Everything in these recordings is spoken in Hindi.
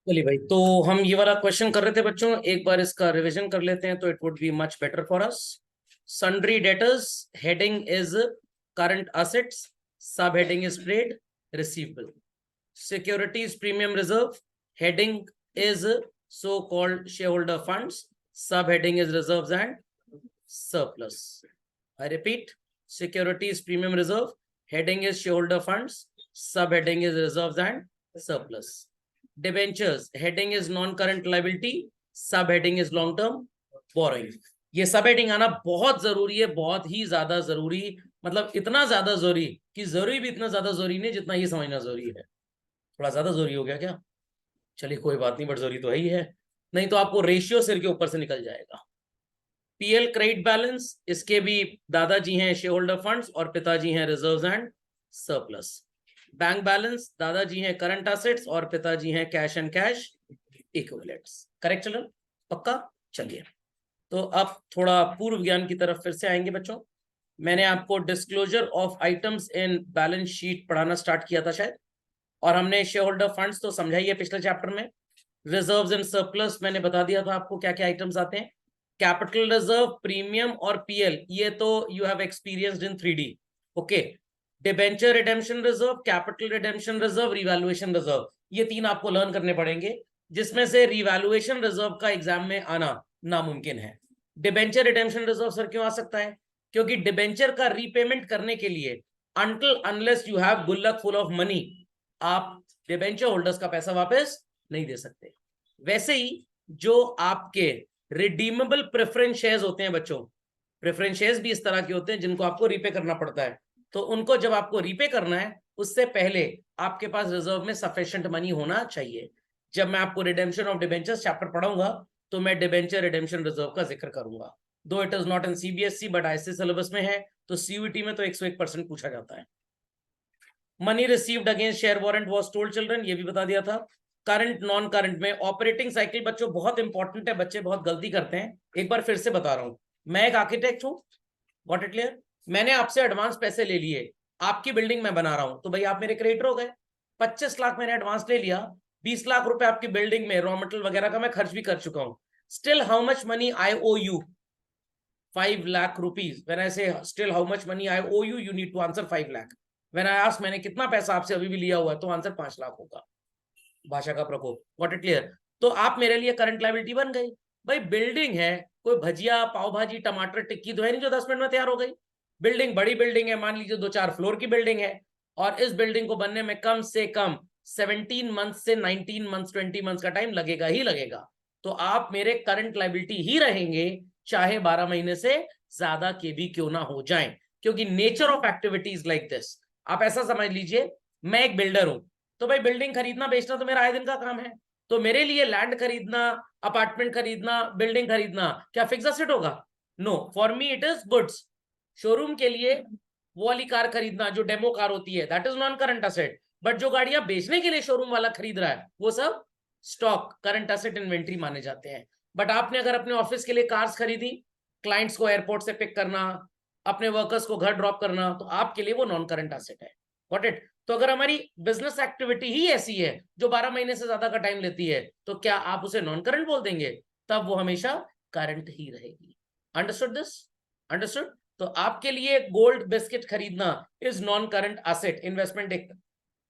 चलिए भाई, तो हम ये वाला क्वेश्चन कर रहे थे बच्चों, एक बार इसका रिवीजन कर लेते हैं तो it would be much better for us. Sundry debtors, heading is current assets, sub heading is trade receivable. Securities premium reserve, heading is so called shareholder funds, sub heading is reserves and surplus. I repeat, securities premium reserve, heading is shareholder funds, subheading is reserves and surplus. Debentures, heading is non-current liability, subheading is long-term borrowing. ये सब हेडिंग आना बहुत जरूरी है, बहुत ही ज्यादा जरूरी, मतलब इतना ज्यादा जरूरी कि जरूरी भी इतना ज्यादा जरूरी नहीं जितना ये समझना जरूरी है। थोड़ा ज्यादा जरूरी हो गया क्या? चलिए कोई बात नहीं, बट जरूरी तो है ही है, नहीं तो आपको रेशियो सिर के ऊपर से निकल जाएगा। पीएल क्रेडिट बैलेंस, इसके भी दादाजी हैं शेयर होल्डर फंड्स और पिताजी हैं reserves and surplus. Bank balance, दादाजी हैं करंट एसेट्स और पिताजी हैं cash and cash equivalents. Correct चलो, पक्का। चलिए, तो अब थोड़ा पूर्व ज्ञान की तरफ फिर से आएंगे बच्चों। मैंने आपको disclosure of items in balance sheet पढ़ाना स्टार्ट किया था शायद, और हमने शेयर होल्डर फंड्स तो समझाई है पिछले चैप्टर में। रिजर्व्स एंड सरप्लस मैंने बता दिया था आपको क्या क्या आइटम्स आते हैं। कैपिटल रिजर्व, प्रीमियम और पीएल, ये तो you have experienced in 3D। Okay, debenture redemption reserve, capital redemption reserve, revaluation reserve, ये तीन आपको लर्न करने पड़ेंगे, जिसमें से रिवैल्यूएशन रिजर्व का एग्जाम में आना नामुमकिन है। डिबेंचर रिडेम्पशन रिजर्व सर क्यों आ सकता है? क्योंकि डिबेंचर का रीपेमेंट करने के लिए अनटिल अनलेस यू हैव गुल्लक फुल ऑफ मनी, आप डिबेंचर होल्डर्स का पैसा वापस नहीं दे सकते। वैसे ही जो आपके रिडीमेबल प्रेफरेंस शेयर्स होते हैं बच्चों, प्रेफरेंस शेयर्स भी इस तरह के होते हैं जिनको आपको रीपे करना पड़ता है। तो उनको जब आपको रीपे करना है उससे पहले आपके पास रिजर्व में सफिशिएंट मनी होना चाहिए। जब मैं आपको रिडेम्पशन ऑफ डिबेंचर्स चैप्टर पढ़ाऊंगा तो मैं डिबेंचर रिडेम्पशन रिजर्व का जिक्र करूंगा। दो it is not in CBSE but ICSE syllabus में है, तो सीयूईटी में तो 101% पूछा जाता है। Money received against share warrant was told children, ये भी बता दिया था। करंट नॉन करंट में ऑपरेटिंग साइकिल बच्चों बहुत इंपॉर्टेंट है, बच्चे बहुत गलती करते हैं, एक बार फिर से बता रहा हूं। मैं एक आर्किटेक्ट हूं, गॉट इट क्लियर। मैंने आपसे एडवांस पैसे ले लिए, आपकी बिल्डिंग में बना रहा हूं, तो भाई आप मेरे क्रेडिटर हो गए। 25 लाख मैंने एडवांस ले लिया, 20 लाख रुपए आपकी बिल्डिंग में रॉ मटेरियल वगैरह का मैं खर्च भी कर चुका हूं। Still how much money I owe you? 5 lakh rupees. When I say still how much money I owe you, you need to answer 5 lakh. When I ask मैंने कितना पैसा आपसे अभी भी लिया हुआ है, तो आंसर 5 लाख होगा। भाषा का प्रकोप, गॉट इट क्लियर। तो आप मेरे लिए करंट लायबिलिटी बन गई। भाई बिल्डिंग है, कोई भजिया पाव भाजी टमाटर टिक्की तो है नहीं जो 10 मिनट में तैयार हो गई। बिल्डिंग बड़ी बिल्डिंग है, मान लीजिए 2-4 फ्लोर की बिल्डिंग है, और इस बिल्डिंग को बनने में कम से कम 17 मंथ से 19 मंथ 20 मंथ का टाइम लगेगा ही लगेगा। तो आप मेरे करंट लायबिलिटी ही रहेंगे, चाहे 12 महीने से ज्यादा के भी क्यों ना हो जाए, क्योंकि nature of activities like this. आप ऐसा समझ लीजिए, मैं एक बिल्डर हूं, तो भाई बिल्डिंग खरीदना बेचना तो मेरा आए दिन का काम है। तो मेरे लिए लैंड खरीदना, अपार्टमेंट खरीदना, बिल्डिंग खरीदना क्या फिक्स एसेट होगा? No, for me it is goods. Showroom के लिए वो वाली कार खरीदना जो डेमो कार होती है, that is non current asset. But जो गाड़ियां बेचने के लिए शोरूम वाला खरीद रहा है वो सब स्टॉक, करंट एसेट, इन्वेंट्री माने जाते हैं। बट आपने अगर अपने ऑफिस के लिए कार्स खरीदी, क्लाइंट्स को एयरपोर्ट से पिक करना, अपने वर्कर्स को घर ड्रॉप करना, तो आपके लिए वो नॉन करंट एसेट है। Got it? तो अगर हमारी बिजनेस एक्टिविटी ही ऐसी है जो 12 महीने से ज्यादा का टाइम लेती है, तो क्या आप उसे नॉन करंट बोल देंगे? तब वो हमेशा करंट ही रहेगी। Understood this? अंडरस्टूड? तो आपके लिए गोल्ड बिस्किट खरीदना is non current asset, investment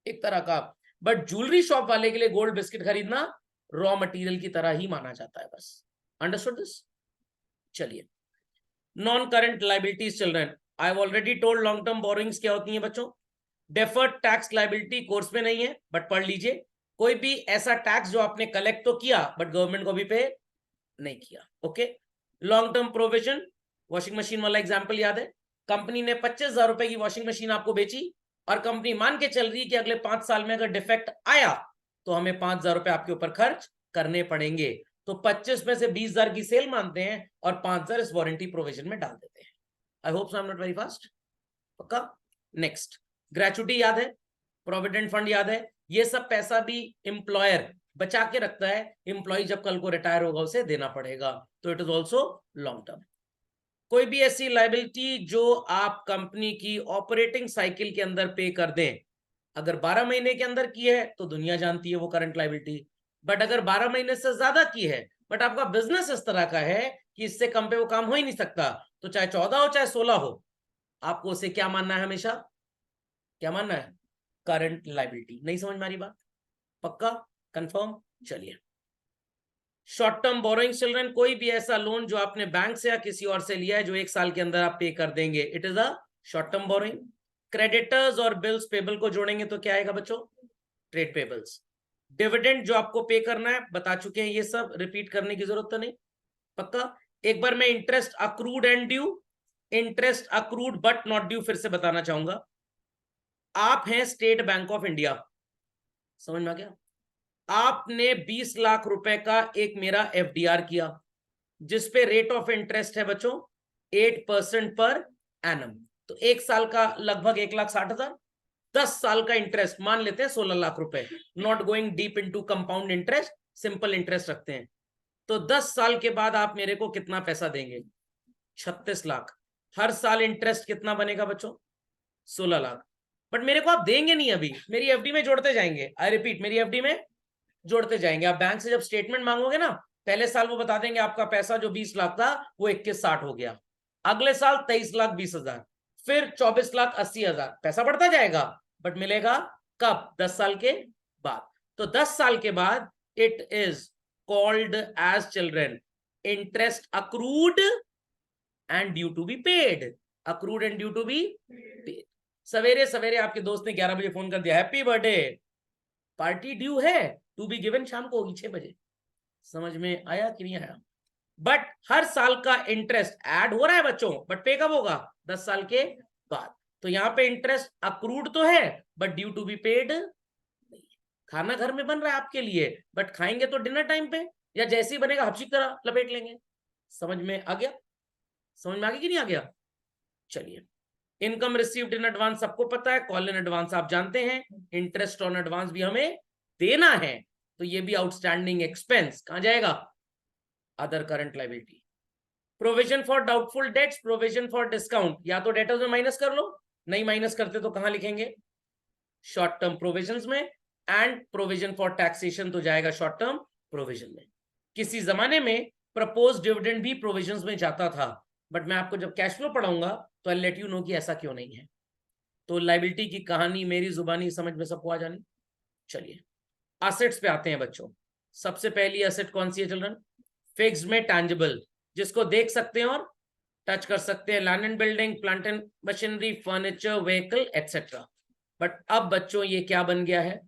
एक तरह का। बट ज्वेलरी शॉप वाले के लिए गोल्ड बिस्किट खरीदना रॉ मटेरियल की तरह ही माना जाता है बस। Understood this? चलिए, non current liabilities children, I have already told long term borrowings क्या होती हैं बच्चों। डेफर्ड टैक्स लाइबिलिटी कोर्स में नहीं है बट पढ़ लीजिए। कोई भी ऐसा टैक्स जो आपने कलेक्ट तो किया बट गवर्नमेंट को भी पे नहीं किया। Okay, long term provision, washing machine वाला एग्जांपल याद है। कंपनी ने 25,000 रुपए की वॉशिंग मशीन आपको बेची, और कंपनी मान के चल रही है कि अगले 5 साल में अगर डिफेक्ट आया तो हमें 5,000 रुपए आपके ऊपर खर्च करने पड़ेंगे। तो 25 में से 20,000 की सेल मानते हैं और 5,000 इस वारंटी प्रोविजन में डाल देते हैं। I hope so I am not very fast. पक्का? नेक्स्ट, ग्रेचुटी याद है, प्रोविडेंट फंड याद है, ये सब पैसा भी एम्प्लॉयर बचा के रखता है, एम्प्लॉय जब कल को रिटायर होगा उसे देना पड़ेगा, तो it is also long term. कोई भी ऐसी लाइबिलिटी जो आप कंपनी की ऑपरेटिंग साइकिल के अंदर पे कर दें, अगर 12 महीने के अंदर की है तो दुनिया जानती है वो करंट लाइबिलिटी, बट अगर 12 महीने से ज्यादा की है, बट आपका बिजनेस इस तरह का है कि इससे कम पे वो काम हो ही नहीं सकता, तो चाहे 14 हो चाहे 16 हो, आपको उसे क्या मानना है हमेशा? क्या मानना है? Current liability. नहीं समझ में आ रही बात? पक्का? कंफर्म? चलिए, शॉर्ट टर्म बोरोइंग चिल्ड्रन, कोई भी ऐसा लोन जो आपने बैंक से या किसी और से लिया है जो 1 साल के अंदर आप पे कर देंगे, it is a short term borrowing. Creditors और बिल्स पेबल को जोड़ेंगे तो क्या आएगा बच्चों? Trade payables. डिविडेंड जो आपको पे करना है, बता चुके हैं, ये सब रिपीट करने की जरूरत तो नहीं। पक्का? एक बार मैं interest accrued and due, interest accrued but not due फिर से बताना चाहूंगा। आप हैं स्टेट बैंक ऑफ इंडिया, समझ में आ गया? आपने 20 लाख रुपए का एक मेरा एफडीआर किया, जिसपे रेट ऑफ इंटरेस्ट है बच्चों 8% पर एनम, तो 1 साल का लगभग 1,60,000, 10 साल का इंटरेस्ट मान लेते हैं 16 लाख रुपए, not going deep into compound interest, simple interest रखते हैं। तो 10 साल के बाद आप मेरे को कितना पैसा देंगे? 36 लाख। हर साल इंटरेस्ट कितना बनेगा बच्चों? 16 लाख। बट मेरे को आप देंगे नहीं अभी, मेरी एफडी में जोड़ते जाएंगे, आई रिपीट, मेरी एफडी में जोड़ते जाएंगे। आप बैंक से जब स्टेटमेंट मांगोगे ना, पहले साल वो बता देंगे आपका पैसा जो 20 लाख था वो 21,60 हो गया, अगले साल 23,20,000, फिर 24,80,000, पैसा बढ़ता जाएगा, बट मिलेगा कब? 10 साल के बाद। तो 10 साल के बाद it is called as children interest accrued and due to be paid, accrued and due to be paid. सवेरे सवेरे आपके दोस्त ने 11 बजे फोन कर दिया, हैप्पी बर्थडे, पार्टी ड्यू है, टू बी गिवन शाम को होगी 6 बजे। समझ में आया कि नहीं आया? बट हर साल का इंटरेस्ट ऐड हो रहा है बच्चों, बट पे कब होगा? 10 साल के बाद। तो यहां पे इंटरेस्ट अक्रूड तो है but due to be paid नहीं। खाना घर में बन रहा है आपके लिए, बट खाएंगे तो डिनर टाइम पे, या जैसे ही बनेगा हपची तरह लपेट लेंगे। समझ में आ गया? समझ में आ गया कि नहीं आ गया? चलिए, इनकम रिसीव्ड इन एडवांस सबको पता है, कॉल इन एडवांस आप जानते हैं, इंटरेस्ट ऑन एडवांस भी हमें देना है, तो ये भी आउटस्टैंडिंग एक्सपेंस कहां जाएगा? Other current liability. Provision for doubtful debts, provision for discount, या तो डेटर्स में माइनस कर लो, नहीं माइनस करते तो कहां लिखेंगे? शॉर्ट टर्म प्रोविजंस में। एंड प्रोविजन फॉर टैक्सेशन तो जाएगा शॉर्ट टर्म प्रोविजन में। किसी जमाने में प्रपोज डिविडेंड भी प्रोविजंस में जाता था, बट मैं आपको जब कैश फ्लो पढ़ाऊंगा तो आई लेट यू नो कि ऐसा क्यों नहीं है। तो लायबिलिटी की कहानी मेरी जुबानी समझ में सबको आ जानी। चलिए, एसेट्स पे आते हैं बच्चों। सबसे पहली एसेट कौन सी है चिल्ड्रन? फिक्स्ड में टैंजिबल, जिसको देख सकते हैं और टच कर सकते हैं, land and building, plant and machinery, furniture, vehicle etcetera. But अब बच्चों ये क्या बन गया है?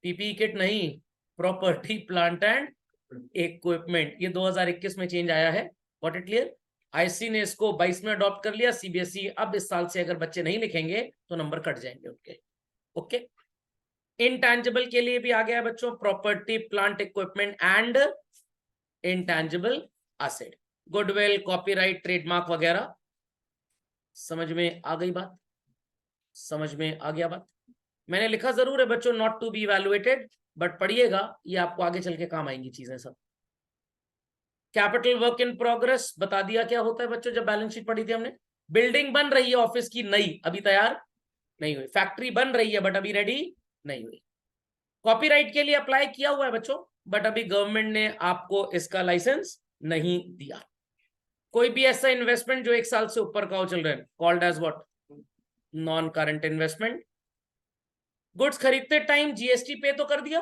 पीपीई किट नहीं, प्रॉपर्टी प्लांट एंड इक्विपमेंट। ये 2021 में चेंज आया है, व्हाट इट क्लियर? आईसी ने इसको 22 में अडॉप्ट कर लिया, सीबीएसई अब इस साल से अगर बच्चे नहीं लिखेंगे तो नंबर कट जाएंगे उनके। ओके, इंटैंजिबल के लिए भी आ गया है बच्चों, property plant equipment and intangible asset, goodwill, copyright, trademark वगैरह। समझ में आ गई बात? समझ में आ गया बात? मैंने लिखा जरूर है बच्चों not to be evaluated, but पढ़िएगा, ये आपको आगे चल के काम आएंगी चीजें सब। कैपिटल वर्क इन प्रोग्रेस बता दिया क्या होता है बच्चों, जब बैलेंस शीट पढ़ी थी हमने। बिल्डिंग बन रही है ऑफिस की नई, अभी तैयार नहीं हुई, फैक्ट्री बन रही है बट अभी रेडी नहीं हुई। कॉपीराइट के लिए अप्लाई किया हुआ है बच्चों, बट अभी गवर्नमेंट ने आपको इसका लाइसेंस नहीं दिया। कोई भी ऐसा इन्वेस्टमेंट जो 1 साल से ऊपर का हो children, called as what? Non current investment. Goods खरीदते टाइम जीएसटी पे तो कर दिया,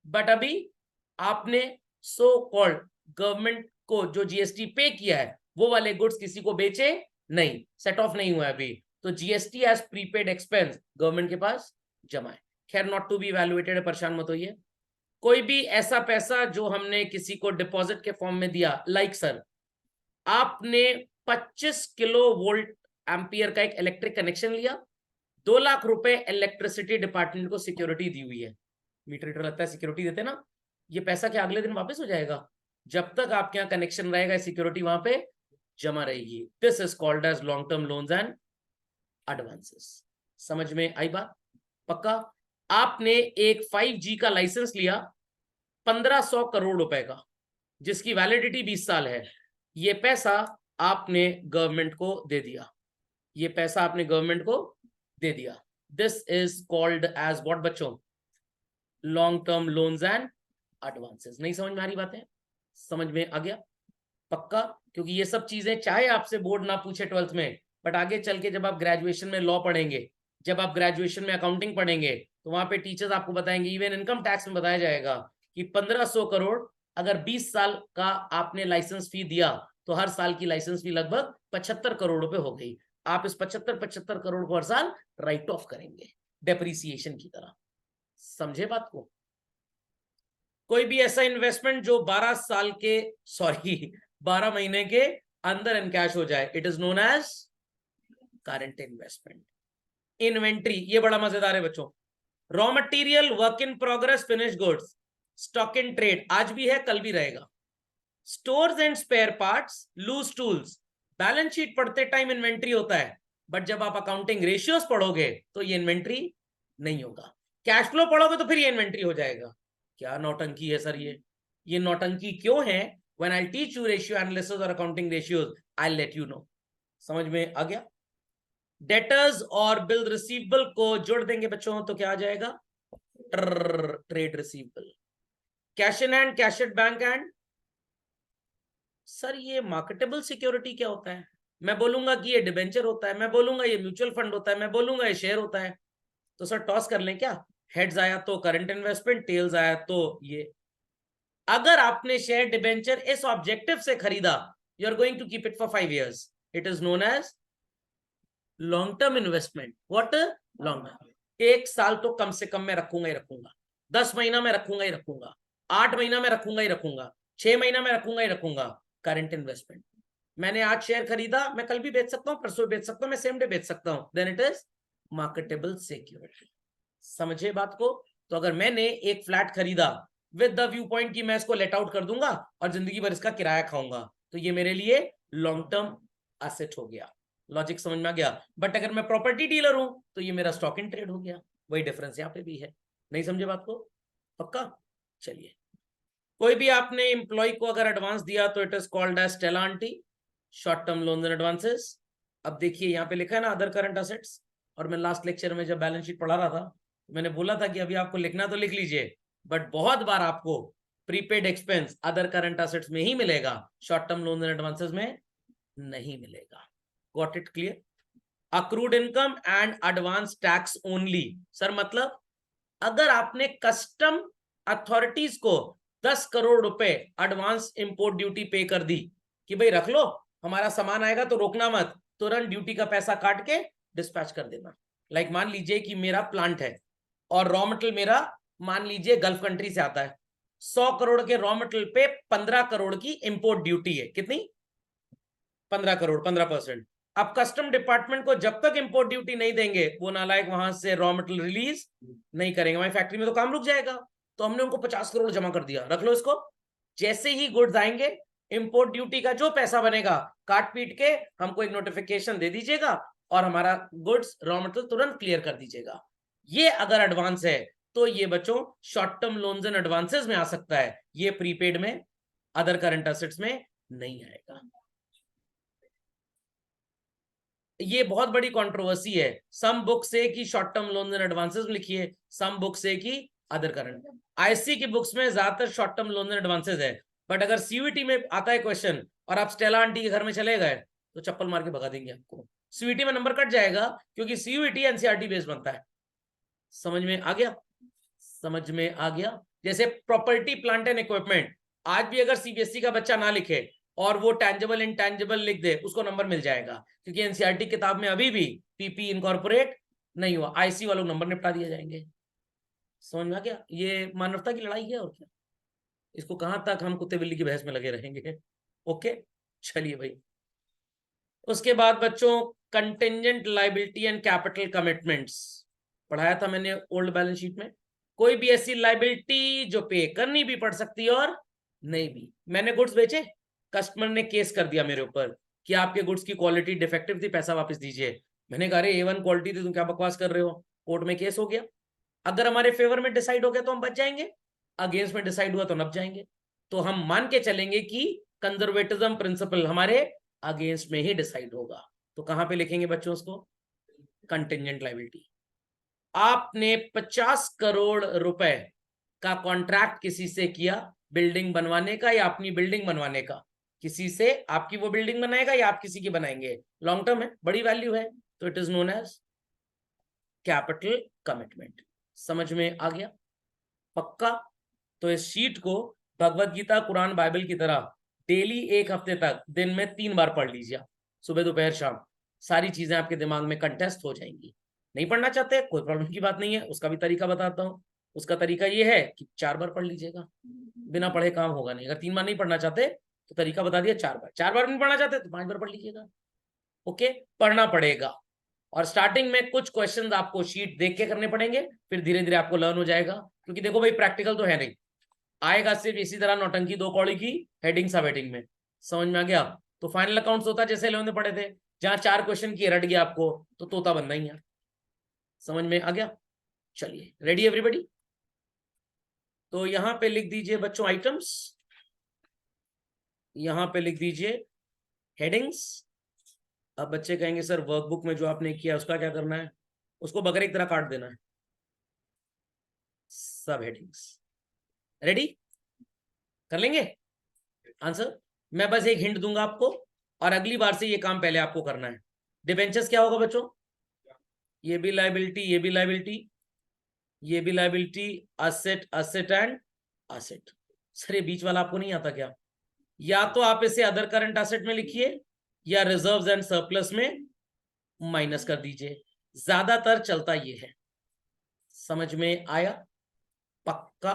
बट अभी आपने सो कॉल्ड गवर्नमेंट को जो जीएसटी पे किया है वो वाले गुड्स किसी को बेचे नहीं, सेट ऑफ नहीं हुआ अभी, तो GST as prepaid expense government के पास जमा है। खैर, नॉट टू बी इवैल्यूएटेड है, परेशान मत होइए। कोई भी ऐसा पैसा जो हमने किसी को डिपॉजिट के फॉर्म में दिया, लाइक सर आपने 25 किलो वोल्ट एम्पियर का एक इलेक्ट्रिक कनेक्शन लिया, 2 लाख रुपए इलेक्ट्रिसिटी डिपार्टमेंट को सिक्योरिटी दी हुई है, मीटर मीटर लगता है सिक्योरिटी देते ना, ये पैसा क्या अगले दिन वापस हो जाएगा? जब तक आपके यहाँ कनेक्शन रहेगा सिक्योरिटी वहां पे जमा रहेगी। This is called as long term loans and advances. समझ में आई बात? पक्का? आपने एक 5G का लाइसेंस लिया 1500 करोड़ रुपए का, जिसकी वैलिडिटी 20 साल है, ये पैसा आपने गवर्नमेंट को दे दिया, ये पैसा आपने गवर्नमेंट को दे दिया। This is called as what बच्चों? Long term loans and advances. नहीं समझ में आ रही बातें? समझ में आ गया पक्का? क्योंकि ये सब चीजें चाहे आपसे बोर्ड ना पूछे 12th में, बट आगे चल के जब आप ग्रेजुएशन में लॉ पढ़ेंगे, जब आप ग्रेजुएशन में अकाउंटिंग पढ़ेंगे, तो वहां पे टीचर्स आपको बताएंगे, इवन इनकम टैक्स में बताया जाएगा कि 1500 करोड़ अगर 20 साल का आपने लाइसेंस फी दिया तो हर साल की लाइसेंस फी लगभग 75 करोड़ रुपए हो गई। आप इस 75 करोड़ को हर साल राइट ऑफ करेंगे डेप्रिसिएशन की तरह। समझे बात को? कोई भी ऐसा इन्वेस्टमेंट जो 12 साल के 12 महीने के अंदर इनकैश हो जाए, it is known as current investment. Inventory, ये बड़ा मजेदार है बच्चों। Raw material, work in progress, finish goods, stock in trade, आज भी है कल भी रहेगा। Stores and spare parts, loose tools. Balance sheet पढ़ते टाइम इन्वेंट्री होता है, बट जब आप अकाउंटिंग रेशियोज पढ़ोगे तो ये इन्वेंट्री नहीं होगा। कैश फ्लो पढ़ोगे तो फिर ये इन्वेंट्री हो जाएगा। क्या नौटंकी है सर ये नौटंकी क्यों है? When I teach you ratio analysis और accounting ratios, I let you know. समझ में आ गया? डेटर्स और बिल रिसीवेबल को जोड़ देंगे बच्चों तो क्या आ जाएगा? Trade receivable. Cash in hand, cash at bank hand. Sir ये मार्केटेबल सिक्योरिटी क्या होता है? मैं बोलूंगा कि ये डिबेंचर होता है, मैं बोलूंगा ये म्यूचुअल फंड होता है, मैं बोलूंगा ये शेयर होता है। तो सर टॉस कर लें क्या? हेड्स आया तो करंट इन्वेस्टमेंट, टेल्स आया तो ये। अगर आपने शेयर डिबेंचर इस ऑब्जेक्टिव से खरीदा, you are going to keep it for 5 years, it is known as long term investment. What? Long term. 1 साल तो कम से कम मैं रखूंगा ही रखूंगा, 10 महीना में रखूंगा ही रखूंगा, 8 महीना में रखूंगा ही रखूंगा, 6 महीना में रखूंगा ही रखूंगा। करंट इन्वेस्टमेंट, मैंने आज शेयर खरीदा, मैं कल भी बेच सकता हूं, परसों बेच सकता हूं, मैं सेम डे बेच सकता हूं, then it is marketable security. समझे बात को? तो अगर मैंने एक फ्लैट खरीदा विद द व्यू पॉइंट की मैं इसको लेट आउट कर दूंगा और जिंदगी भर इसका किराया खाऊंगा, तो ये मेरे लिए लॉन्ग टर्म एसेट हो गया। लॉजिक समझ में आ गया? बट अगर मैं प्रॉपर्टी डीलर हूं तो ये मेरा स्टॉक इन ट्रेड हो गया। वही डिफरेंस यहां पे भी है। नहीं समझे बात को? पक्का? चलिए, कोई भी आपने एम्प्लॉय को अगर एडवांस दिया तो इट इज कॉल्ड एज टेलांटी, short term loans and advances. अब देखिए यहाँ पे लिखा है ना अदर करंट असेट्स, और मैं लास्ट लेक्चर में जब बैलेंस शीट पढ़ा रहा था तो मैंने बोला था कि अभी आपको लिखना तो लिख लीजिए, बट बहुत बार आपको prepaid expense other current assets में ही मिलेगा, short term loans and advances में नहीं मिलेगा। Got it clear? Accrued income and advance tax only. Sir मतलब अगर आपने कस्टम अथॉरिटीज को 10 करोड़ रुपए एडवांस इंपोर्ट ड्यूटी पे कर दी कि भाई रख लो, हमारा सामान आएगा तो रोकना मत, तुरंत ड्यूटी का पैसा काट के डिस्पैच कर देना। लाइक मान लीजिए कि मेरा प्लांट है और रॉ मटेरियल मेरा मान लीजिए गल्फ कंट्री से आता है, 100 करोड़ के रॉ मटेरियल पे 15 करोड़ की इंपोर्ट ड्यूटी है। कितनी? 15 करोड़, 15%। अब कस्टम डिपार्टमेंट को जब तक इंपोर्ट ड्यूटी नहीं देंगे वो नालायक वहां से रॉ मटेरियल रिलीज नहीं करेंगे, हमारी फैक्ट्री में तो काम रुक जाएगा। तो हमने उनको 50 करोड़ जमा कर दिया, रख लो इसको। जैसे ही गुड्स आएंगे, इंपोर्ट ड्यूटी का जो पैसा बनेगा काट पीट के हमको एक नोटिफिकेशन दे दीजिएगा और हमारा गुड्स रॉ मटेरियल तुरंत क्लियर कर दीजिएगा। ये अगर एडवांस है तो ये बच्चों short term loans and advances में आ सकता है, ये प्रीपेड में अदर करंट एसेट्स में नहीं आएगा। ये बहुत बड़ी कंट्रोवर्सी है। सम बुक से कि short term loans and advances लिखिए, सम बुक से कि अदर करंट। आईसी की बुक्स में ज्यादातर short term loans and advances है, बट अगर सीयूईटी में आता है क्वेश्चन और आप स्टेला आंटी के घर में चले गए तो चप्पल मार के भगा देंगे आपको, सीयूईटी में नंबर कट जाएगा, क्योंकि सीयूईटी एनसीईआरटी बेस्ड बनता है। समझ में आ गया? समझ में आ गया? जैसे प्रॉपर्टी प्लांट एंड इक्विपमेंट, आज भी अगर सीबीएसई का बच्चा ना लिखे और वो टैंजिबल इंटैंजिबल लिख दे उसको नंबर मिल जाएगा, क्योंकि एनसीईआरटी किताब में अभी भी पीपी इनकॉर्पोरेट नहीं हुआ, आईसी वालों नंबर निपटा दिए जाएंगे। समझ में आ गया? ये मानवता की लड़ाई है और क्या, इसको कहां तक हम कुत्ते बिल्ली की बहस में लगे रहेंगे। ओके, चलिए भाई। उसके बाद बच्चों contingent liability and capital commitments पढ़ाया था मैंने ओल्ड बैलेंस शीट में। कोई भी ऐसी लायबिलिटी जो पे करनी भी पड़ सकती है और नहीं भी। मैंने गुड्स बेचे, कस्टमर ने केस कर दिया मेरे ऊपर कि आपके गुड्स की क्वालिटी डिफेक्टिव थी, पैसा वापस दीजिए। मैंने कहा अरे A1 क्वालिटी थी, तुम क्या बकवास कर रहे हो। कोर्ट में केस हो गया। अगर हमारे फेवर में डिसाइड हो गया तो हम बच जाएंगे, अगेंस्ट में डिसाइड हुआ तो नप जाएंगे। तो हम मान के चलेंगे कि कंजर्वेटिज्म प्रिंसिपल हमारे अगेंस्ट में ही डिसाइड होगा। तो कहां पे लिखेंगे बच्चों उसको? Contingent liability. आपने 50 करोड़ रुपए का कॉन्ट्रैक्ट किसी से किया बिल्डिंग बनवाने का या अपनी बिल्डिंग बनवाने का, किसी से आपकी वो बिल्डिंग बनाएगा या आप किसी की बनाएंगे, लॉन्ग टर्म है, बड़ी वैल्यू है, तो it is known as capital commitment. समझ में आ गया? पक्का? तो इस शीट को भगवत गीता कुरान बाइबल की तरह डेली 1 हफ्ते तक दिन में 3 बार पढ़ लीजिए, सुबह दोपहर शाम। सारी चीजें आपके दिमाग में कंटेस्ट हो जाएंगी। नहीं पढ़ना चाहते कोई प्रॉब्लम की बात नहीं है, उसका भी तरीका बताता हूँ। उसका तरीका ये है कि 4 बार पढ़ लीजिएगा, बिना पढ़े काम होगा नहीं। अगर 3 बार नहीं पढ़ना चाहते तो तरीका बता दिया 4 बार, 4 बार नहीं पढ़ना चाहते तो 5 बार पढ़ लीजिएगा। ओके, पढ़ना पड़ेगा। और स्टार्टिंग में कुछ क्वेश्चंस आपको शीट देख के करने पड़ेंगे, फिर धीरे धीरे आपको लर्न हो जाएगा। क्योंकि देखो भाई, प्रैक्टिकल तो है नहीं, आएगा सिर्फ इसी तरह नौटंकी 2 कौड़ी की हेडिंग सब हेडिंग में। समझ में आ गया? तो फाइनल अकाउंट्स होता है जैसे 11th में पढ़े थे, जहां 4 क्वेश्चन की रट गया आपको, तो तोता बनना ही है। समझ में आ गया? चलिए, रेडी एवरीबॉडी? तो यहां पे लिख दीजिए बच्चों आइटम्स, यहां पे लिख दीजिए हेडिंग्स। अब बच्चे कहेंगे सर वर्कबुक में जो आपने किया उसका क्या करना है? उसको बकरे की तरह काट देना है, सब हेडिंग्स। रेडी? कर लेंगे आंसर? मैं बस एक हिंट दूंगा आपको, और अगली बार से ये काम पहले आपको करना है। डिबेंचर्स क्या होगा बच्चों? ये भी लाइबिलिटी, ये भी लाइबिलिटी, ये भी liability, asset, asset and asset. Sir ये बीच वाला आपको नहीं आता क्या? या तो आप इसे अदर करंट असेट में लिखिए या रिजर्व्स एंड सरप्लस में माइनस कर दीजिए, ज्यादातर चलता ये है। समझ में आया? पक्का?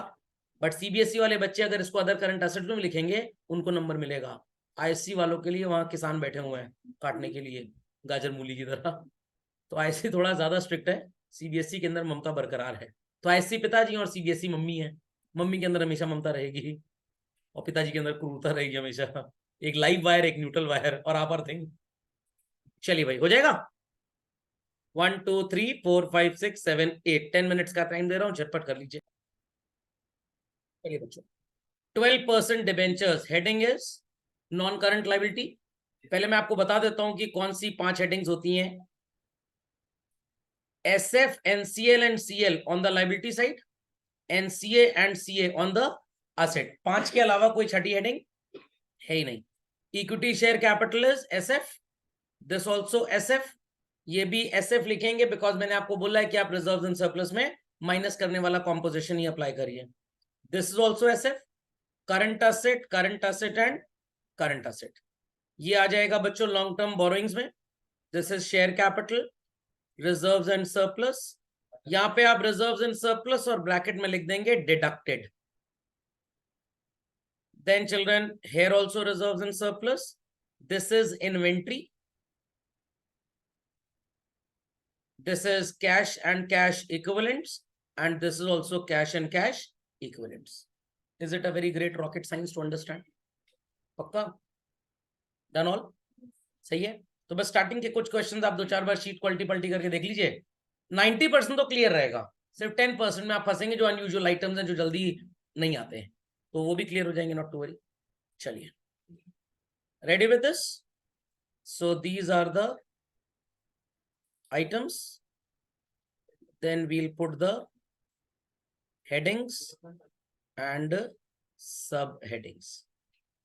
बट सीबीएसई वाले बच्चे अगर इसको अदर करंट असेट में लिखेंगे उनको नंबर मिलेगा। आईएससी वालों के लिए वहां किसान बैठे हुए हैं काटने के लिए, गाजर मूली की तरह। तो आईएससी थोड़ा ज्यादा स्ट्रिक्ट है, सीबीएसई के अंदर ममता बरकरार है। तो आईएससी पिताजी और सीबीएसई मम्मी है, मम्मी के अंदर हमेशा ममता रहेगी और पिताजी के अंदर क्रूरता रहेगी हमेशा। एक लाइव वायर, एक न्यूट्रल वायर और अपर थिंग। चलिए भाई, हो जाएगा। 1 2 3 4 5 6 7 8, 10 मिनट्स का टाइम दे रहा हूं, झटपट कर लीजिए। चलिए बच्चों, 12% debentures heading is non current liability. पहले मैं आपको बता देता हूं कि कौन सी 5 हेडिंग्स होती हैं। SF, NCL and CL on the liability side, NCA and CA on the asset. 5 के अलावा कोई छठी हेडिंग है ही नहीं। Equity share capital is SF, this also SF, ये भी SF लिखेंगे बिकॉज मैंने आपको बोला है कि आप रिजर्व एंड सरप्लस में माइनस करने वाला कॉम्पोजिशन ही अप्लाई करिए। This is also SF, current asset, current asset and current asset. ये आ जाएगा बच्चों लॉन्ग टर्म बोरोइंग्स में। This is share capital, reserves and surplus. यहां पे आप रिजर्व्स एंड सरप्लस और ब्रैकेट में लिख देंगे deducted. Then children, here also reserves and surplus, this is inventory, this is cash and cash equivalents, and this is also cash and cash equivalents. Is it a very great rocket science to understand? पक्का? Done all? सही है। तो बस स्टार्टिंग के कुछ क्वेश्चंस आप 2-4 बार शीट को अल्टी पल्टी करके देख लीजिए। 90% तो क्लियर रहेगा, सिर्फ 10% में आप फंसेंगे, जो अनयूजुअल आइटम्स हैं जो जल्दी नहीं आते हैं, तो वो भी क्लियर हो जाएंगे, नॉट टू वरी। चलिए, ready with this? So these are the items, then we'll put the headings and subheadings.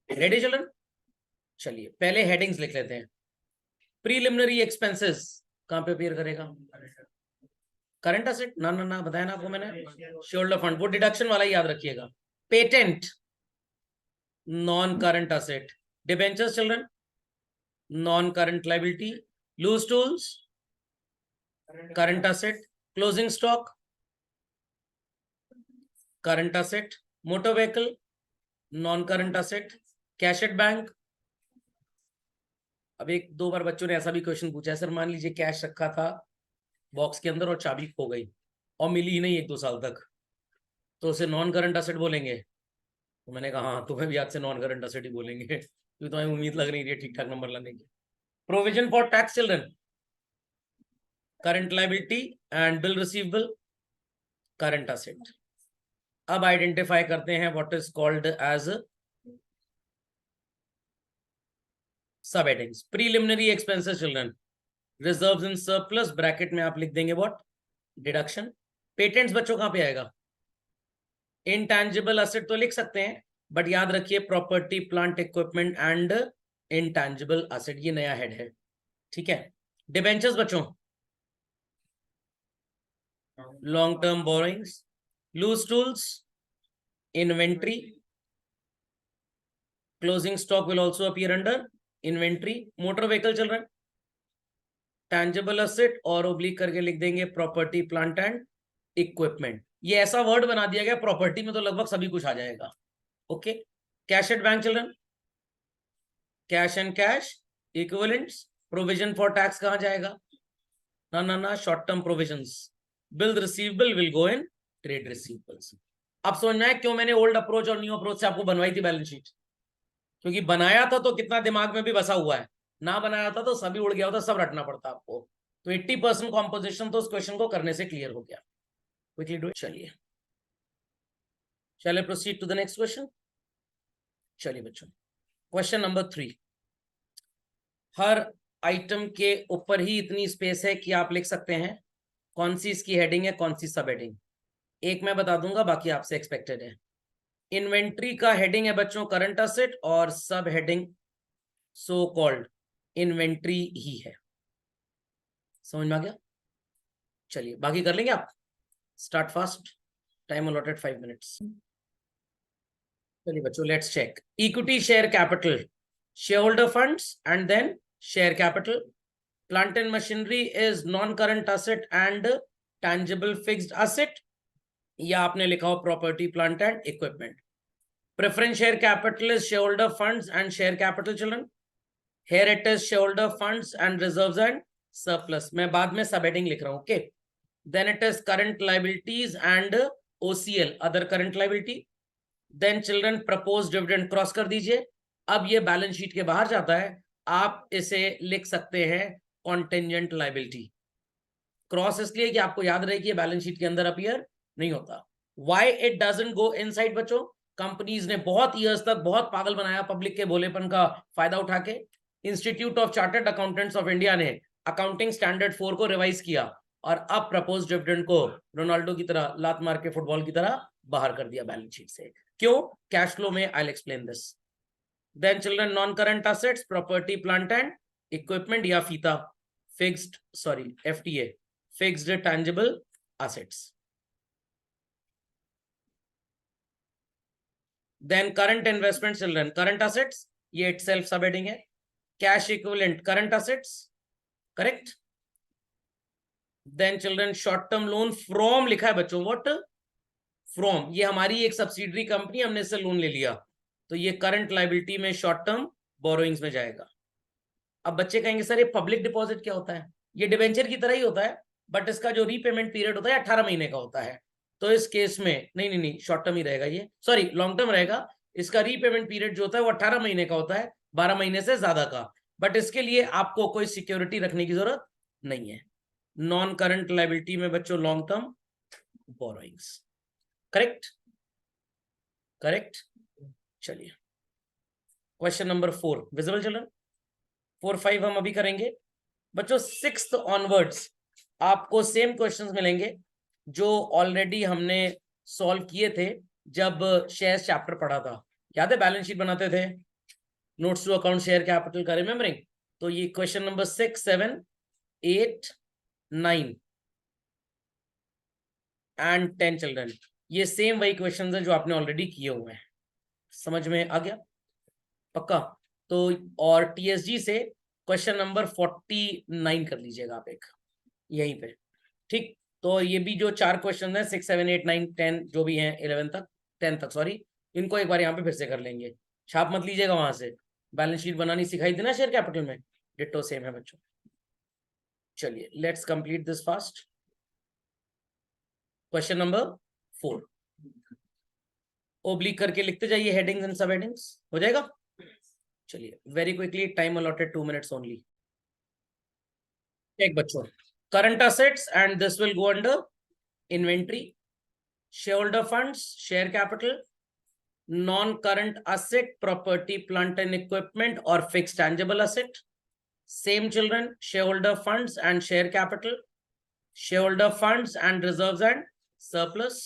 Ready children? चलिए पहले headings लिख लेते हैं। प्रीलिमिनरी एक्सपेंसेस कहां पे अपीयर करेगा? करंट असेट, ना ना ना, बताया ना आपको मैंने, शोल्डर फंड, वो डिडक्शन वाला ही याद रखिएगा। Patent, non current asset. Debentures children, non current liability. Loose tools, current asset. Closing stock, current asset. Motor vehicle, non current asset. Cash at bank. अब 1-2 बार बच्चों ने ऐसा भी क्वेश्चन पूछा है, सर मान लीजिए कैश रखा था बॉक्स के अंदर और चाबी खो गई और मिली ही नहीं 1-2 साल तक, तो उसे नॉन करंट असेट बोलेंगे? तो मैंने कहा हाँ, तुम्हें भी आज से नॉन करंट असेट ही बोलेंगे, क्योंकि तुम्हें उम्मीद लग रही है ठीक ठाक नंबर लाने की। Provision for tax children, current liability and bill receivable, current asset. अब आइडेंटिफाई करते हैं व्हाट इज कॉल्ड एज सब headings. Preliminary expenses children, reserves in surplus, bracket में आप लिख देंगे व्हाट? डिडक्शन। पेटेंट्स बच्चों कहां पे आएगा? इनटैंजिबल असेट तो लिख सकते हैं, बट याद रखिए property plant equipment and intangible asset, ये नया हेड है, ठीक है। डिबेंचर्स बच्चों, long term borrowings, loose tools, inventory, closing stock will also appear under inventory, motor vehicle चल रहा है, टैंजिबल असेट और ओब्लिक करके लिख देंगे प्रॉपर्टी प्लांट एंड इक्विपमेंट। ये ऐसा वर्ड बना दिया गया, प्रॉपर्टी में तो लगभग सभी कुछ आ जाएगा। Okay, cash at bank children, cash and cash equivalents, provision for tax कहां जाएगा, ना ना ना, short term provisions, bill receivable will go in trade receivables. अब समझना है क्यों मैंने ओल्ड अप्रोच और न्यू अप्रोच से आपको बनवाई थी बैलेंस शीट, क्योंकि बनाया था तो कितना दिमाग में भी बसा हुआ है, ना बनाया था तो सभी उड़ गया होता, सब रटना पड़ता आपको। तो 80% कॉम्पोजिशन तो उस क्वेश्चन को करने से क्लियर हो गया। Quickly do it. चलिए चलिए proceed to the next question. चलिए बच्चों, क्वेश्चन नंबर 3। हर आइटम के ऊपर ही इतनी स्पेस है कि आप लिख सकते हैं कौन सी इसकी हेडिंग है, कौन सी सब हेडिंग। एक मैं बता दूंगा, बाकी आपसे एक्सपेक्टेड है। इन्वेंट्री का हेडिंग है बच्चों करंट असेट, और सब हेडिंग सो कॉल्ड इन्वेंट्री ही है। समझ में आ गया? चलिए बाकी कर लेंगे आप। Start fast, time allotted 5 minutes. चलिए बच्चों, let's check. Equity share capital, shareholder funds and then share capital. Plant and machinery is non current asset and tangible fixed asset, या आपने लिखा हो property plant and equipment. Preference share capital is shareholder funds and share capital children. Here it is shareholder funds and reserves and surplus. मैं बाद में सब हेडिंग लिख रहा हूं, okay. Then it is current liabilities and OCL, other current liability. Then children proposed dividend cross कर दीजिए। अब ये बैलेंस शीट के बाहर जाता है, आप इसे लिख सकते हैं contingent liability। क्रॉस इसलिए कि आपको याद रहे कि ये बैलेंस शीट के अंदर अपीयर नहीं होता। Why it doesn't go inside बच्चों? कंपनीज ने बहुत ईयर्स तक बहुत पागल बनाया पब्लिक के भोलेपन का फायदा उठा के। Institute of chartered accountants of India ने अकाउंटिंग स्टैंडर्ड 4 को रिवाइज किया और अब प्रपोज डिविडेंड को रोनाल्डो की तरह लात मार के फुटबॉल की तरह बाहर कर दिया बैलेंस शीट से। क्यों? कैश फ्लो में। I will explain this. Then children, non current assets, property plant and equipment या फीता, fixed, sorry FTA, fixed tangible assets. Then current investment children, current assets, ये इटसेल्फ सब हेडिंग है। Cash equivalent, current assets, correct. Then children, short term loan from लिखा है बच्चों, व्हाट फ्रॉम, ये हमारी एक सब्सिडरी कंपनी, हमने इससे लोन ले लिया, तो ये करंट लायबिलिटी में शॉर्ट टर्म बोरोइंग्स में जाएगा। अब बच्चे कहेंगे सर ये पब्लिक डिपॉजिट क्या होता है? ये डिबेंचर की तरह ही होता है, बट इसका जो रीपेमेंट पीरियड होता है 18 महीने का होता है। तो इस केस में नहीं, शॉर्ट टर्म ही रहेगा, ये सॉरी लॉन्ग टर्म रहेगा। इसका रीपेमेंट पीरियड जो होता है वो 18 महीने का होता है, 12 महीने से ज्यादा का। बट इसके लिए आपको कोई सिक्योरिटी रखने की जरूरत नहीं है। नॉन करंट लायबिलिटी में बच्चों long term borrowings, correct correct. चलिए क्वेश्चन नंबर 4 विजिबल चिल्ड्रन। 4, 5 हम अभी करेंगे बच्चों। 6th ऑनवर्ड्स आपको सेम क्वेश्चंस मिलेंगे जो ऑलरेडी हमने सॉल्व किए थे जब शेयर चैप्टर पढ़ा था। याद है बैलेंस शीट बनाते थे, notes to account, share capital का रिमेम्बरिंग। तो ये क्वेश्चन नंबर 6, 7, 8, 9 एंड 10 चिल्ड्रन, ये सेम वही क्वेश्चंस हैं जो आपने ऑलरेडी किए हुए हैं। समझ में आ गया? पक्का? तो और टीएसजी से क्वेश्चन नंबर 49 कर लीजिएगा आप एक यहीं पे, ठीक। तो ये भी जो 4 क्वेश्चन हैं 6, 7, 8, 9, 10 जो भी हैं 11 तक, 10 तक सॉरी, इनको एक बार यहाँ पे फिर से कर लेंगे। छाप मत लीजिएगा वहां से, बैलेंस शीट बनानी सिखाई थी ना शेयर कैपिटल में, डिट्टो सेम है बच्चों। चलिए let's complete this fast. Question number 4 oblique करके लिखते जाइए हेडिंग्स एंड सब हेडिंग्स, हो जाएगा। चलिए very quickly, time allotted 2 minutes only. एक बच्चों, current assets and this will go under inventory, shareholder funds, share capital, non-current asset, property, plant and equipment or fixed tangible asset. Same children, shareholder funds and share capital, shareholder funds and reserves and surplus,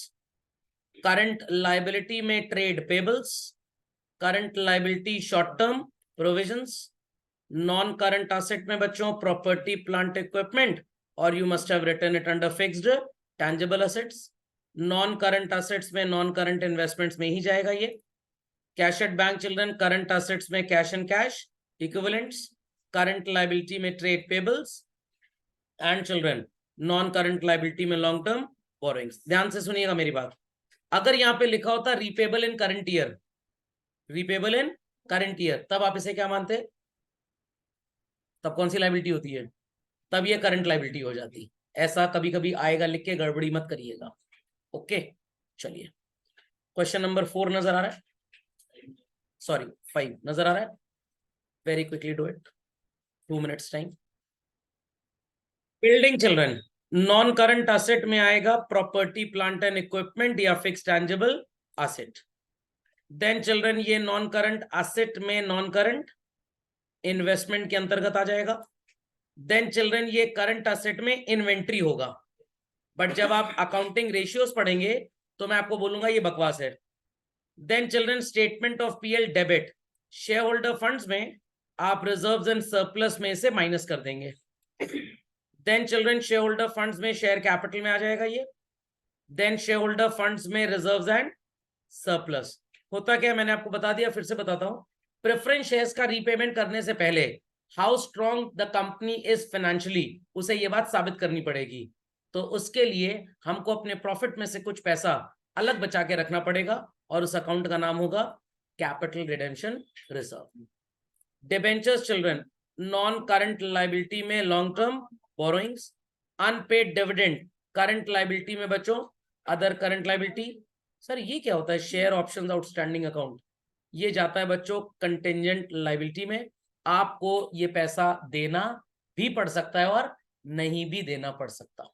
current liability में trade payables, current liability short term provisions, non current asset में बच्चों प्रॉपर्टी प्लांट इक्विपमेंट, और you must have written it under fixed tangible assets. Non current assets में नॉन करंट इन्वेस्टमेंट्स में ही जाएगा ये। Cash at bank children, current assets में cash and cash equivalents, current liability में trade payables, and children non current liability में लॉन्ग टर्म बोरोइंग्स। ध्यान से सुनिएगा मेरी बात, अगर यहाँ पे लिखा होता रीपेबल इन करंट ईयर, रीपेबल इन करंट ईयर, तब आप इसे क्या मानते? तब कौन सी लाइबिलिटी होती है? तब ये करंट लाइबिलिटी हो जाती। ऐसा कभी कभी आएगा, लिख के गड़बड़ी मत करिएगा। ओके, चलिए क्वेश्चन नंबर 4 नजर आ रहा है, सॉरी 5 नजर आ रहा है। Very quickly do it, 2 minutes time. Building children, non current asset में आएगा प्रॉपर्टी प्लांट एंड इक्विपमेंट या fix tangible asset. Then children ये नॉन करंट एसेट में नॉन करंट इन्वेस्टमेंट के अंतर्गत आ जाएगा। देन चिल्ड्रन ये करंट एसेट में इन्वेंट्री होगा, बट जब आप अकाउंटिंग रेशियोज पढ़ेंगे तो मैं आपको बोलूंगा ये बकवास है। Then children statement of PL debit, shareholder funds में आप रिजर्व्स एंड सरप्लस में से माइनस कर देंगे। Then children shareholder funds में शेयर कैपिटल में आ जाएगा ये। देन शेयर होल्डर फंड्स में रिजर्व्स एंड सरप्लस। होता क्या, मैंने आपको बता दिया, फिर से बताता हूं। प्रेफरेंस शेयर्स का रीपेमेंट करने से पहले how strong the company is financially, उसे ये बात साबित करनी पड़ेगी। तो उसके लिए हमको अपने प्रॉफिट में से कुछ पैसा अलग बचा के रखना पड़ेगा, और उस अकाउंट का नाम होगा capital redemption reserve. Debentures children, non current liability में long term borrowings. Unpaid dividend current liability में बच्चों अदर करंट लाइबिलिटी। सर ये क्या होता है? शेयर ऑप्शंस आउटस्टैंडिंग अकाउंट, ये जाता है बच्चों कंटिंजेंट लाइबिलिटी में। आपको ये पैसा देना भी पड़ सकता है और नहीं भी देना पड़ सकता।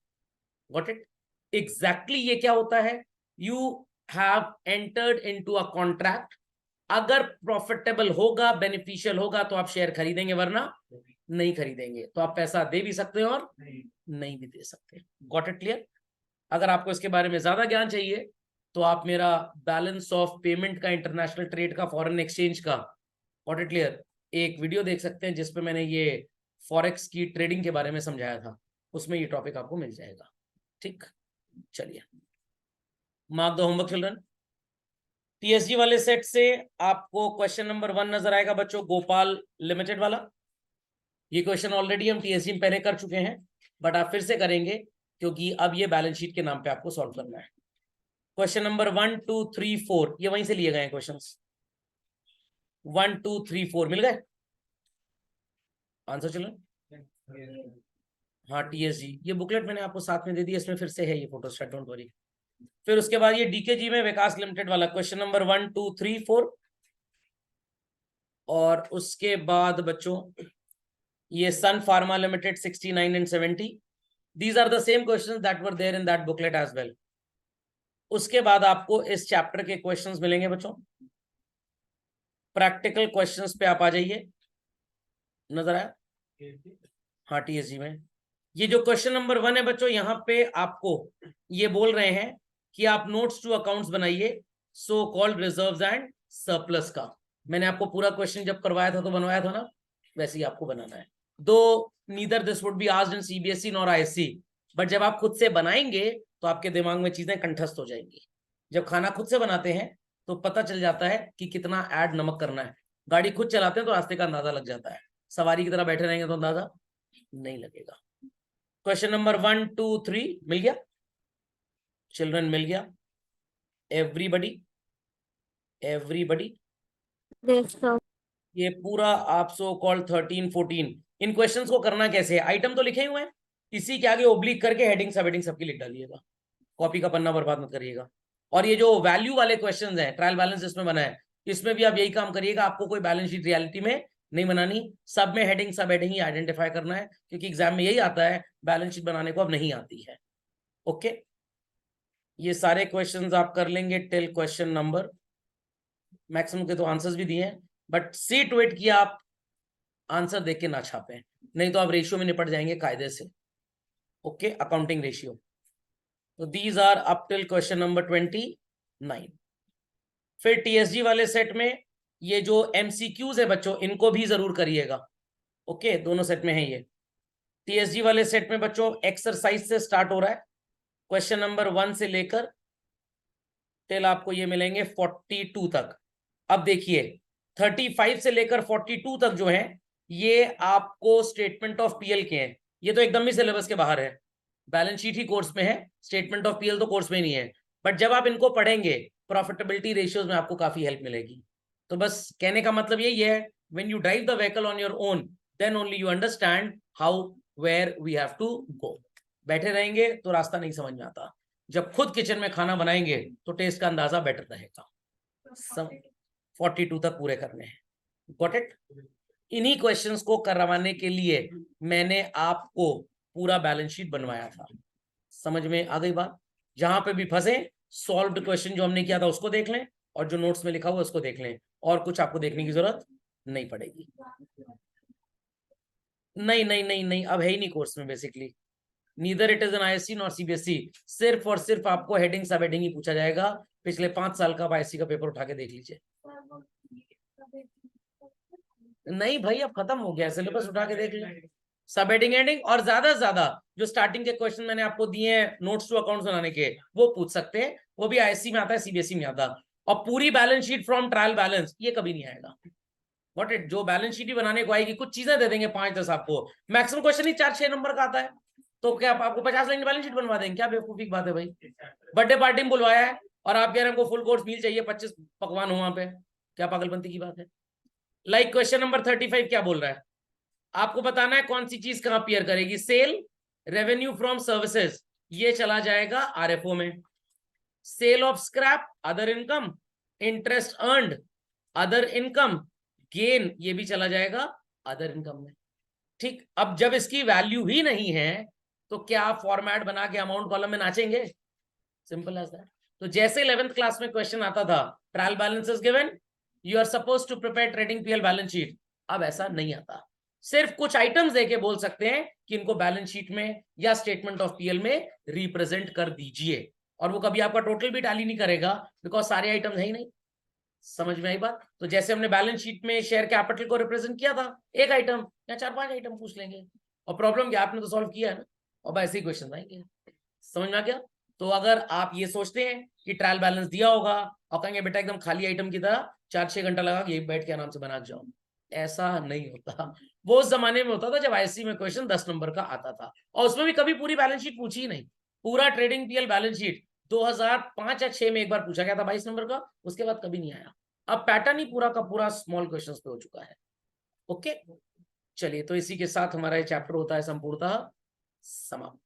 Got it? एग्जैक्टली ये क्या होता है? You have entered into a contract, अगर प्रॉफिटेबल होगा, बेनिफिशियल होगा तो आप शेयर खरीदेंगे, वरना नहीं खरीदेंगे। तो आप पैसा दे भी सकते हो और नहीं भी दे सकते। Got it clear? अगर आपको इसके बारे में ज्यादा ज्ञान चाहिए तो आप मेरा बैलेंस ऑफ पेमेंट का, इंटरनेशनल ट्रेड का, फॉरेन एक्सचेंज का, गॉट इट क्लियर, एक वीडियो देख सकते हैं जिसपे मैंने ये फॉरेक्स की ट्रेडिंग के बारे में समझाया था, उसमें ये टॉपिक आपको मिल जाएगा। ठीक, चलिए mark the homework children. TSG वाले सेट से आपको क्वेश्चन नंबर 1 नजर आएगा बच्चों, गोपाल लिमिटेड वाला। ये क्वेश्चन ऑलरेडी हम टीएसजी में पहले कर चुके हैं, बट आप फिर से करेंगे क्योंकि अब ये बैलेंस शीट के नाम पे आपको सॉल्व करना है। क्वेश्चन नंबर 1 2 3 4 ये वहीं से लिए गए हैं क्वेश्चंस। 1 2 3 4 मिल गए आंसर चिल्ड्रन? हाँ टीएसजी, ये बुकलेट मैंने आपको साथ में दे दी, इसमें फिर से है ये फोटो स्टेट, डोंट वरी। फिर उसके बाद ये डीकेजी में विकास लिमिटेड वाला क्वेश्चन नंबर 1 2 3 4, और उसके बाद बच्चों ये Sun Pharma limited 69 and 70। These are the same questions that were there in that booklet as well. उसके बाद आपको इस चैप्टर के क्वेश्चंस मिलेंगे बच्चों। प्रैक्टिकल क्वेश्चंस पे आप आ जाइए, नजर आया? हाँ टीएसजी में ये जो क्वेश्चन नंबर 1 है बच्चों, यहाँ पे आपको ये बोल रहे हैं कि आप नोट्स टू अकाउंट्स बनाइए so called reserves and surplus का। मैंने आपको पूरा क्वेश्चन जब करवाया था तो बनवाया था ना, वैसे ही आपको बनाना है। दो neither this would be asked in CBSE nor ISC, but जब आप खुद से बनाएंगे तो आपके दिमाग में चीजें कंठस्थ हो जाएंगी। जब खाना खुद से बनाते हैं तो पता चल जाता है कि कितना ऐड नमक करना है। गाड़ी खुद चलाते हैं तो रास्ते का अंदाजा लग जाता है, सवारी की तरह बैठे रहेंगे तो अंदाजा नहीं लगेगा। क्वेश्चन नंबर 1 2 3 मिल गया चिल्ड्रन? मिल गया एवरीबडी? एवरीबडी ये पूरा आप सो कॉल्ड 13 14 इन क्वेश्चंस को करना कैसे है? आइटम तो लिखे हुए हैं, इसी के आगे ओब्लिक करके हेडिंग सब हेडिंग सबकी लिख डालिएगा, कॉपी का पन्ना बर्बाद मत करिएगा। और ये जो वैल्यू वाले क्वेश्चंस हैं, ट्रायल बैलेंस इसमें बना है, इसमें भी आप यही काम करिएगा। आपको कोई बैलेंस शीट रियलिटी में नहीं बनानी, सब में हेडिंग सब हेडिंग ही आइडेंटिफाई करना है, क्योंकि एग्जाम में यही आता है, बैलेंस शीट बनाने को अब नहीं आती है। ओके, ये सारे क्वेश्चंस आप कर लेंगे टिल क्वेश्चन नंबर, मैक्सिमम के तो आंसर्स भी दिए हैं, बट सी टू इट कि आप आंसर देख के ना छापें, नहीं तो आप रेशियो में निपट जाएंगे कायदे से। Okay, accounting ratio. तो these are up till question number 20 9। फिर टीएसजी वाले सेट में ये जो एमसीक्यूज है बच्चों, इनको भी जरूर करिएगा। ओके, दोनों सेट में है ये। टीएसजी वाले सेट में बच्चों एक्सरसाइज से स्टार्ट हो रहा है, क्वेश्चन नंबर 1 से लेकर टिल आपको ये मिलेंगे 42 तक। अब देखिए 35 से लेकर 42 तक जो है ये आपको स्टेटमेंट ऑफ पीएल के हैं। ये तो एकदम ही सिलेबस के बाहर है, बैलेंस शीट ही कोर्स में है, स्टेटमेंट ऑफ पीएल तो कोर्स में नहीं है। बट जब आप इनको पढ़ेंगे प्रॉफिटेबिलिटी रेशियोज में आपको काफी हेल्प मिलेगी। तो बस कहने का मतलब यही है, when you drive the vehicle on your own then only you understand how where we have to go. बैठे रहेंगे तो रास्ता नहीं समझ में आता, जब खुद किचन में खाना बनाएंगे तो टेस्ट का अंदाजा बेटर रहेगा। 42 तक पूरे करने हैं, गॉट इट। इन्हीं क्वेश्चंस को करवाने के लिए मैंने आपको पूरा बैलेंस शीट बनवाया था। समझ में आ गई बात? जहां पे भी फंसे सॉल्व्ड क्वेश्चन जो हमने किया था उसको देख लें, और जो नोट्स में लिखा हुआ उसको देख लें, और कुछ आपको देखने की जरूरत नहीं पड़ेगी। नहीं नहीं नहीं नहीं, अब है ही नहीं कोर्स में basically, neither it is an ISC nor CBSE. सिर्फ और सिर्फ आपको हेडिंग सब हेडिंग ही पूछा जाएगा। पिछले 5 साल का आईएससी का पेपर उठा के देख लीजिए। नहीं भाई, अब खत्म हो गया सिलेबस, उठा के देख लीजिए। सब हेडिंग हेडिंग, और ज्यादा से ज्यादा जो स्टार्टिंग के क्वेश्चन मैंने आपको दिए हैं नोट्स टू अकाउंट्स बनाने के, वो पूछ सकते हैं। वो भी आईएससी में आता है, सीबीएसई में आता। और पूरी balance sheet from trial balance ये कभी नहीं आएगा। व्हाट इट, जो बैलेंस शीट ही बनाने को आएगी, कुछ चीजें दे देंगे 5-10 आपको, मैक्सिमम क्वेश्चन ही 4-6 नंबर का आता है। तो क्या आपको 50 लाइन बैलेंस शीट बनवा देंगे? क्या बेवकूफी की बात है भाई। बर्थडे पार्टी में बुलवाया है और आप कह रहे हैं हमको फुल कोर्स मील चाहिए, 25 पकवान हो वहां पे, क्या पागलपंती की बात है। लाइक क्वेश्चन नंबर 35 क्या बोल रहा है, आपको बताना है कौन सी चीज कहां अपीयर करेगी। सेल रेवेन्यू फ्रॉम सर्विसेज ये चला जाएगा आरएफओ में। Sale of scrap other income, interest earned other income, gain ये भी चला जाएगा अदर इनकम में। ठीक, अब जब इसकी वैल्यू ही नहीं है तो क्या फॉर्मेट बना के अमाउंट कॉलम में नाचेंगे? Simple as that. तो जैसे 11th क्लास में क्वेश्चन आता था trial balance is given, you are suppose to prepare trading PL balance sheet, अब ऐसा नहीं आता। सिर्फ कुछ आइटम्स देके बोल सकते हैं कि इनको बैलेंस शीट में या स्टेटमेंट ऑफ पीएल में रिप्रेजेंट कर दीजिए, और वो कभी आपका टोटल भी टैली नहीं करेगा बिकॉज सारे आइटम्स है ही नहीं। समझ में आई बात? तो जैसे हमने बैलेंस शीट में शेयर कैपिटल को रिप्रेजेंट किया था एक आइटम या 4-5 आइटम पूछ लेंगे, और प्रॉब्लम क्या, आपने तो सॉल्व किया है ना, और ऐसे ही क्वेश्चन आएंगे। समझ में आ गया? तो अगर आप ये सोचते हैं कि ट्रायल बैलेंस दिया होगा और कहेंगे बेटा एकदम खाली आइटम की तरह 4-6 घंटा लगा के बैठ के आराम से बना जाओ, ऐसा नहीं होता। वो उस जमाने में होता था जब आईएससी में क्वेश्चन 10 नंबर का आता था, और उसमें भी कभी पूरी बैलेंस शीट पूछी ही नहीं। पूरा ट्रेडिंग पीएल बैलेंस शीट 2005 या 6 में एक बार पूछा गया था 22 नंबर का, उसके बाद कभी नहीं आया। अब पैटर्न ही पूरा का पूरा स्मॉल क्वेश्चंस पे हो चुका है। ओके, चलिए, तो इसी के साथ हमारा ये चैप्टर होता है संपूर्णतः समाप्त।